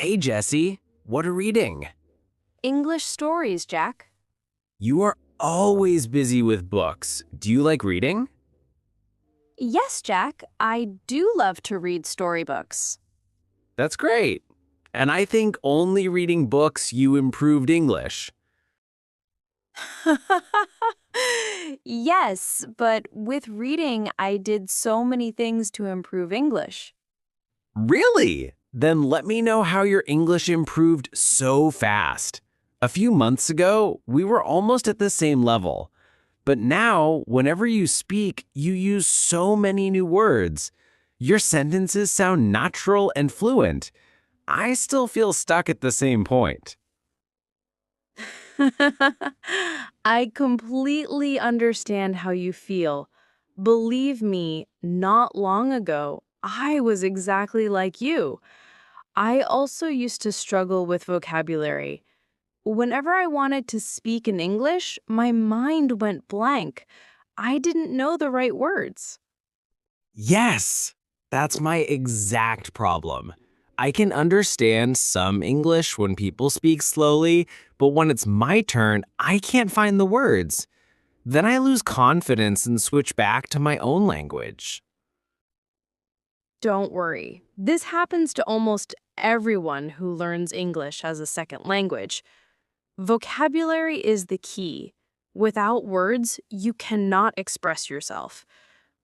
Hey, Jesse. What are reading? English stories, Jack. You are always busy with books. Do you like reading? Yes, Jack, I do love to read storybooks. That's great. And I think only reading books you improved English. Yes, but with reading, I did so many things to improve English. Really? Then let me know how your English improved so fast. A few months ago, we were almost at the same level. But now, whenever you speak, you use so many new words. Your sentences sound natural and fluent. I still feel stuck at the same point. I completely understand how you feel. Believe me, not long ago, I was exactly like you. I also used to struggle with vocabulary. Whenever I wanted to speak in English, my mind went blank. I didn't know the right words. Yes, that's my exact problem. I can understand some English when people speak slowly, but when it's my turn, I can't find the words. Then I lose confidence and switch back to my own language. Don't worry. This happens to almost everyone who learns English as a second language. Vocabulary is the key. Without words, you cannot express yourself.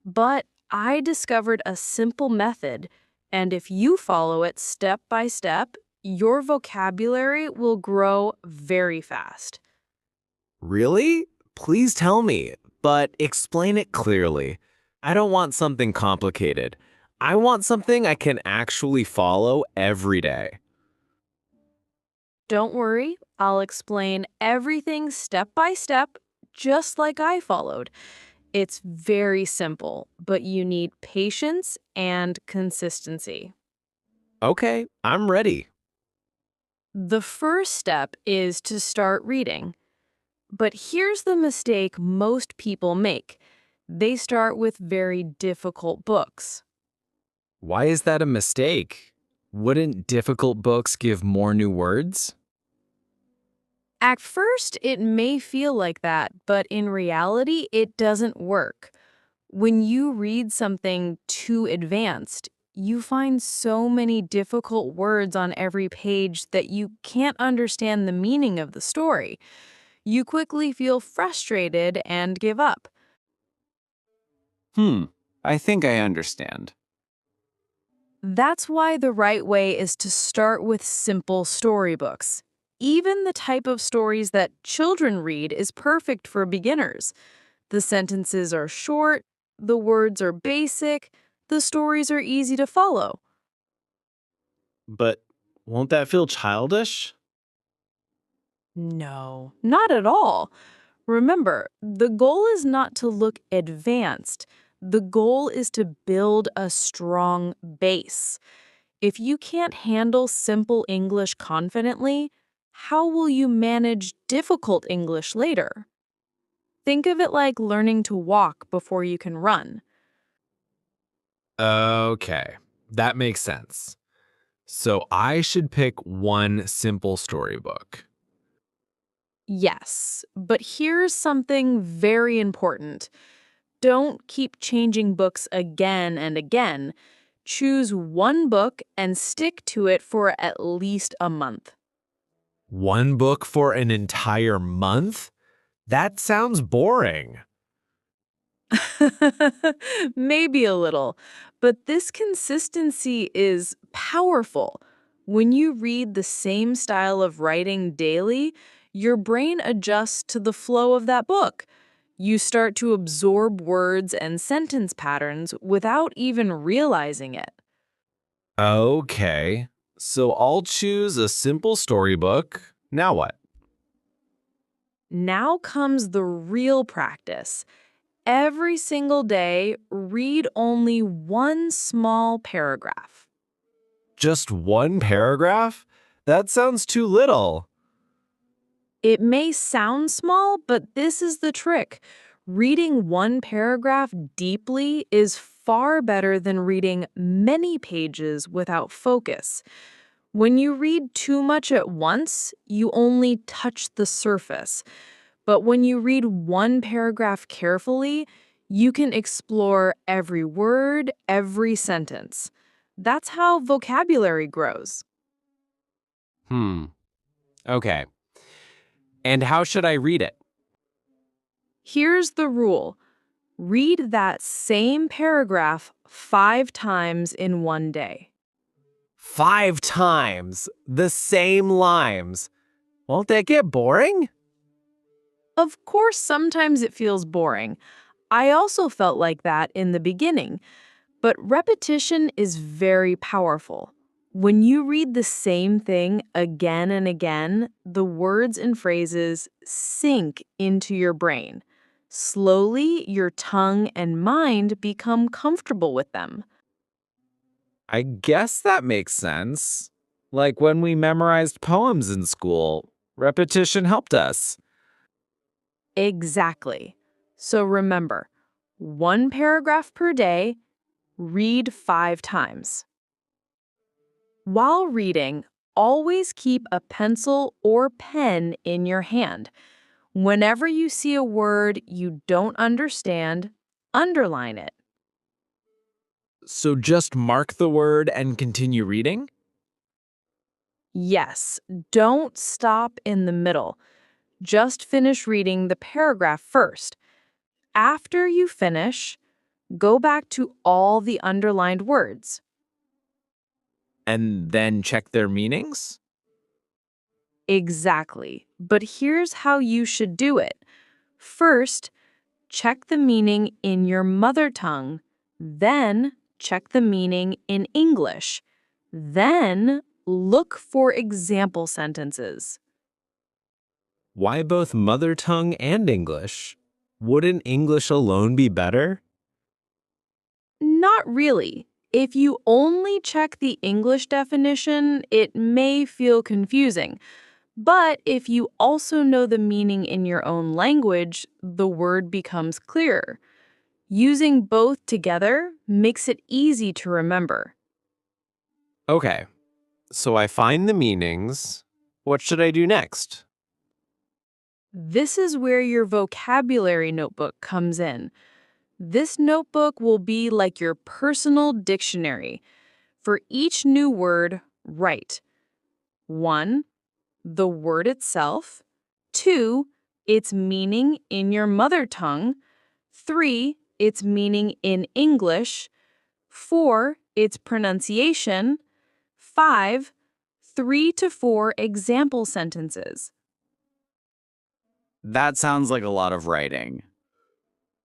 But I discovered a simple method, and if you follow it step by step, your vocabulary will grow very fast. Really? Please tell me, but explain it clearly. I don't want something complicated. I want something I can actually follow every day. Don't worry, I'll explain everything step by step, just like I followed. It's very simple, but you need patience and consistency. Okay, I'm ready. The first step is to start reading. But here's the mistake most people make. They start with very difficult books. Why is that a mistake? Wouldn't difficult books give more new words? At first, it may feel like that, but in reality, it doesn't work. When you read something too advanced, you find so many difficult words on every page that you can't understand the meaning of the story. You quickly feel frustrated and give up. Hmm, I think I understand. That's why the right way is to start with simple storybooks. Even the type of stories that children read is perfect for beginners. The sentences are short, the words are basic, the stories are easy to follow. But won't that feel childish? No, not at all. Remember, the goal is not to look advanced. The goal is to build a strong base. If you can't handle simple English confidently, how will you manage difficult English later? Think of it like learning to walk before you can run. Okay, that makes sense. So I should pick one simple storybook. Yes, but here's something very important. Don't keep changing books again and again. Choose one book and stick to it for at least a month. One book for an entire month? That sounds boring. Maybe a little, but this consistency is powerful. When you read the same style of writing daily, your brain adjusts to the flow of that book. You start to absorb words and sentence patterns without even realizing it. Okay, so I'll choose a simple storybook. Now what? Now comes the real practice. Every single day, read only one small paragraph. Just one paragraph? That sounds too little. It may sound small, but this is the trick. Reading one paragraph deeply is far better than reading many pages without focus. When you read too much at once, you only touch the surface. But when you read one paragraph carefully, you can explore every word, every sentence. That's how vocabulary grows. Hmm. Okay. And how should I read it? Here's the rule. Read that same paragraph 5 times in one day. 5 times the same lines. Won't that get boring? Of course, sometimes it feels boring. I also felt like that in the beginning, but repetition is very powerful. When you read the same thing again and again, the words and phrases sink into your brain. Slowly, your tongue and mind become comfortable with them. I guess that makes sense. Like when we memorized poems in school, repetition helped us. Exactly. So remember, one paragraph per day, read 5 times. While reading, always keep a pencil or pen in your hand. Whenever you see a word you don't understand, underline it. So just mark the word and continue reading? Yes, don't stop in the middle. Just finish reading the paragraph first. After you finish, go back to all the underlined words. And then check their meanings? Exactly. But here's how you should do it. First, check the meaning in your mother tongue. Then, check the meaning in English. Then, look for example sentences. Why both mother tongue and English? Wouldn't English alone be better? Not really. If you only check the English definition, it may feel confusing. But if you also know the meaning in your own language, the word becomes clearer. Using both together makes it easy to remember. Okay, so I find the meanings. What should I do next? This is where your vocabulary notebook comes in. This notebook will be like your personal dictionary. For each new word, write 1. The word itself. 2. Its meaning in your mother tongue. 3. Its meaning in English. 4. Its pronunciation. 5. 3 to 4 example sentences. That sounds like a lot of writing.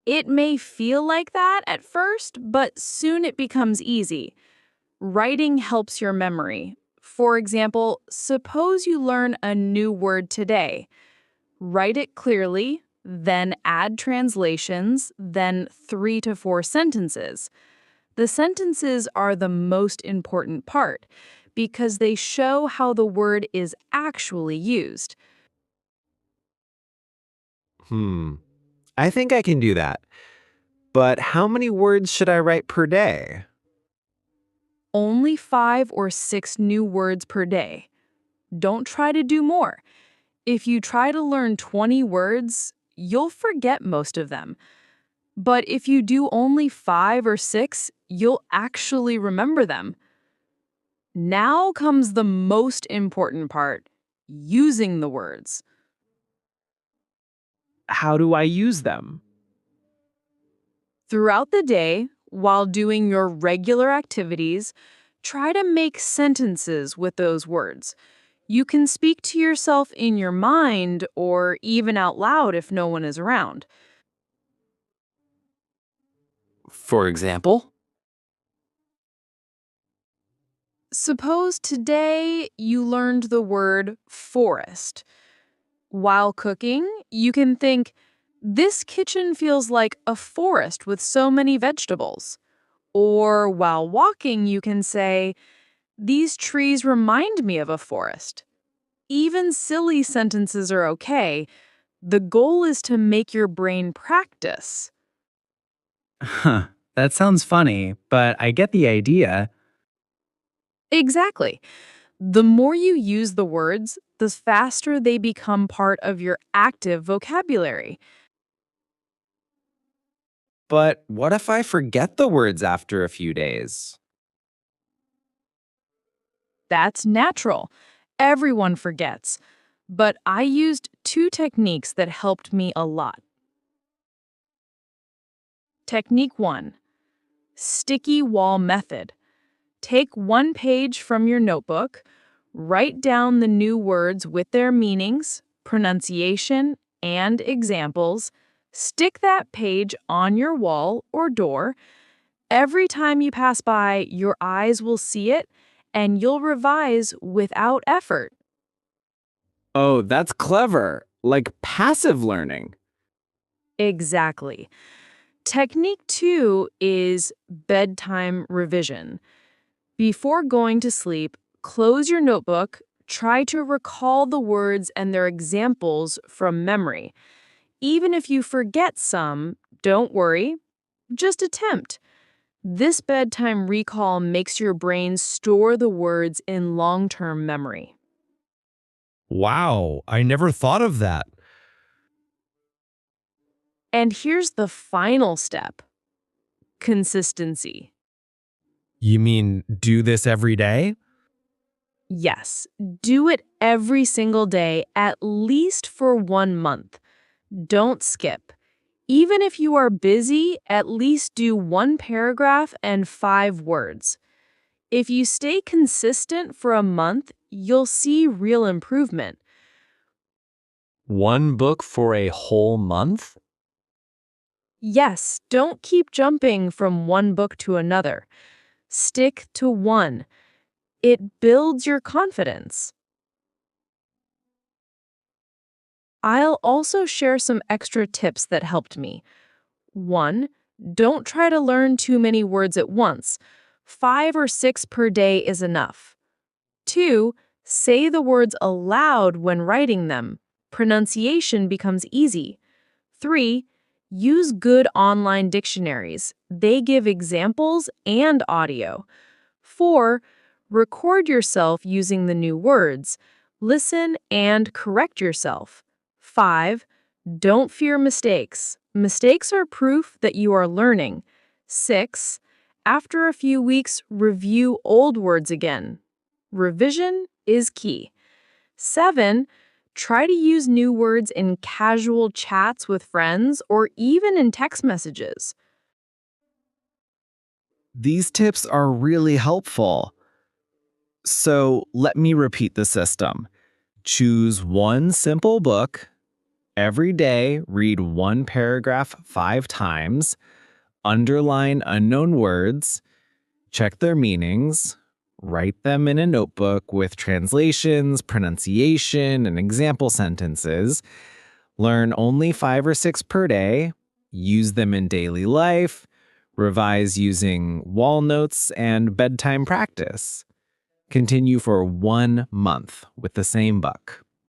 It may feel like that at first, but soon it becomes easy. Writing helps your memory. For example, suppose you learn a new word today. Write it clearly, then add translations, then 3 to 4 sentences. The sentences are the most important part because they show how the word is actually used. I think I can do that. But how many words should I write per day? Only 5 or 6 new words per day. Don't try to do more. If you try to learn 20 words, you'll forget most of them. But if you do only 5 or 6, you'll actually remember them. Now comes the most important part, using the words. How do I use them? Throughout the day, while doing your regular activities, try to make sentences with those words. You can speak to yourself in your mind or even out loud if no one is around. For example? Suppose today you learned the word forest. While cooking, you can think, this kitchen feels like a forest with so many vegetables. Or while walking, you can say, these trees remind me of a forest. Even silly sentences are okay. The goal is to make your brain practice. Huh, that sounds funny, but I get the idea. Exactly. The more you use the words, the faster they become part of your active vocabulary. But what if I forget the words after a few days? That's natural. Everyone forgets. But I used two techniques that helped me a lot. Technique 1, sticky wall method. Take one page from your notebook, write down the new words with their meanings, pronunciation, and examples. Stick that page on your wall or door. Every time you pass by, your eyes will see it, and you'll revise without effort. Oh, that's clever. Like passive learning. Exactly. Technique 2 is bedtime revision. Before going to sleep, close your notebook, try to recall the words and their examples from memory. Even if you forget some, don't worry, just attempt. This bedtime recall makes your brain store the words in long-term memory. Wow, I never thought of that. And here's the final step: consistency. You mean do this every day? Yes, do it every single day, at least for 1 month. Don't skip. Even if you are busy, at least do one paragraph and 5 words. If you stay consistent for a month, you'll see real improvement. One book for a whole month? Yes, don't keep jumping from one book to another. Stick to one. It builds your confidence. I'll also share some extra tips that helped me. 1, don't try to learn too many words at once. 5 or 6 per day is enough. 2, say the words aloud when writing them. Pronunciation becomes easy. 3, use good online dictionaries. They give examples and audio. 4, record yourself using the new words. Listen and correct yourself. 5, don't fear mistakes. Mistakes are proof that you are learning. 6, after a few weeks, review old words again. Revision is key. 7, try to use new words in casual chats with friends or even in text messages. These tips are really helpful. So let me repeat the system. Choose one simple book. Every day, read one paragraph 5 times. Underline unknown words. Check their meanings. Write them in a notebook with translations, pronunciation, and example sentences. Learn only 5 or 6 per day. Use them in daily life. Revise using wall notes and bedtime practice. Continue for 1 month with the same book.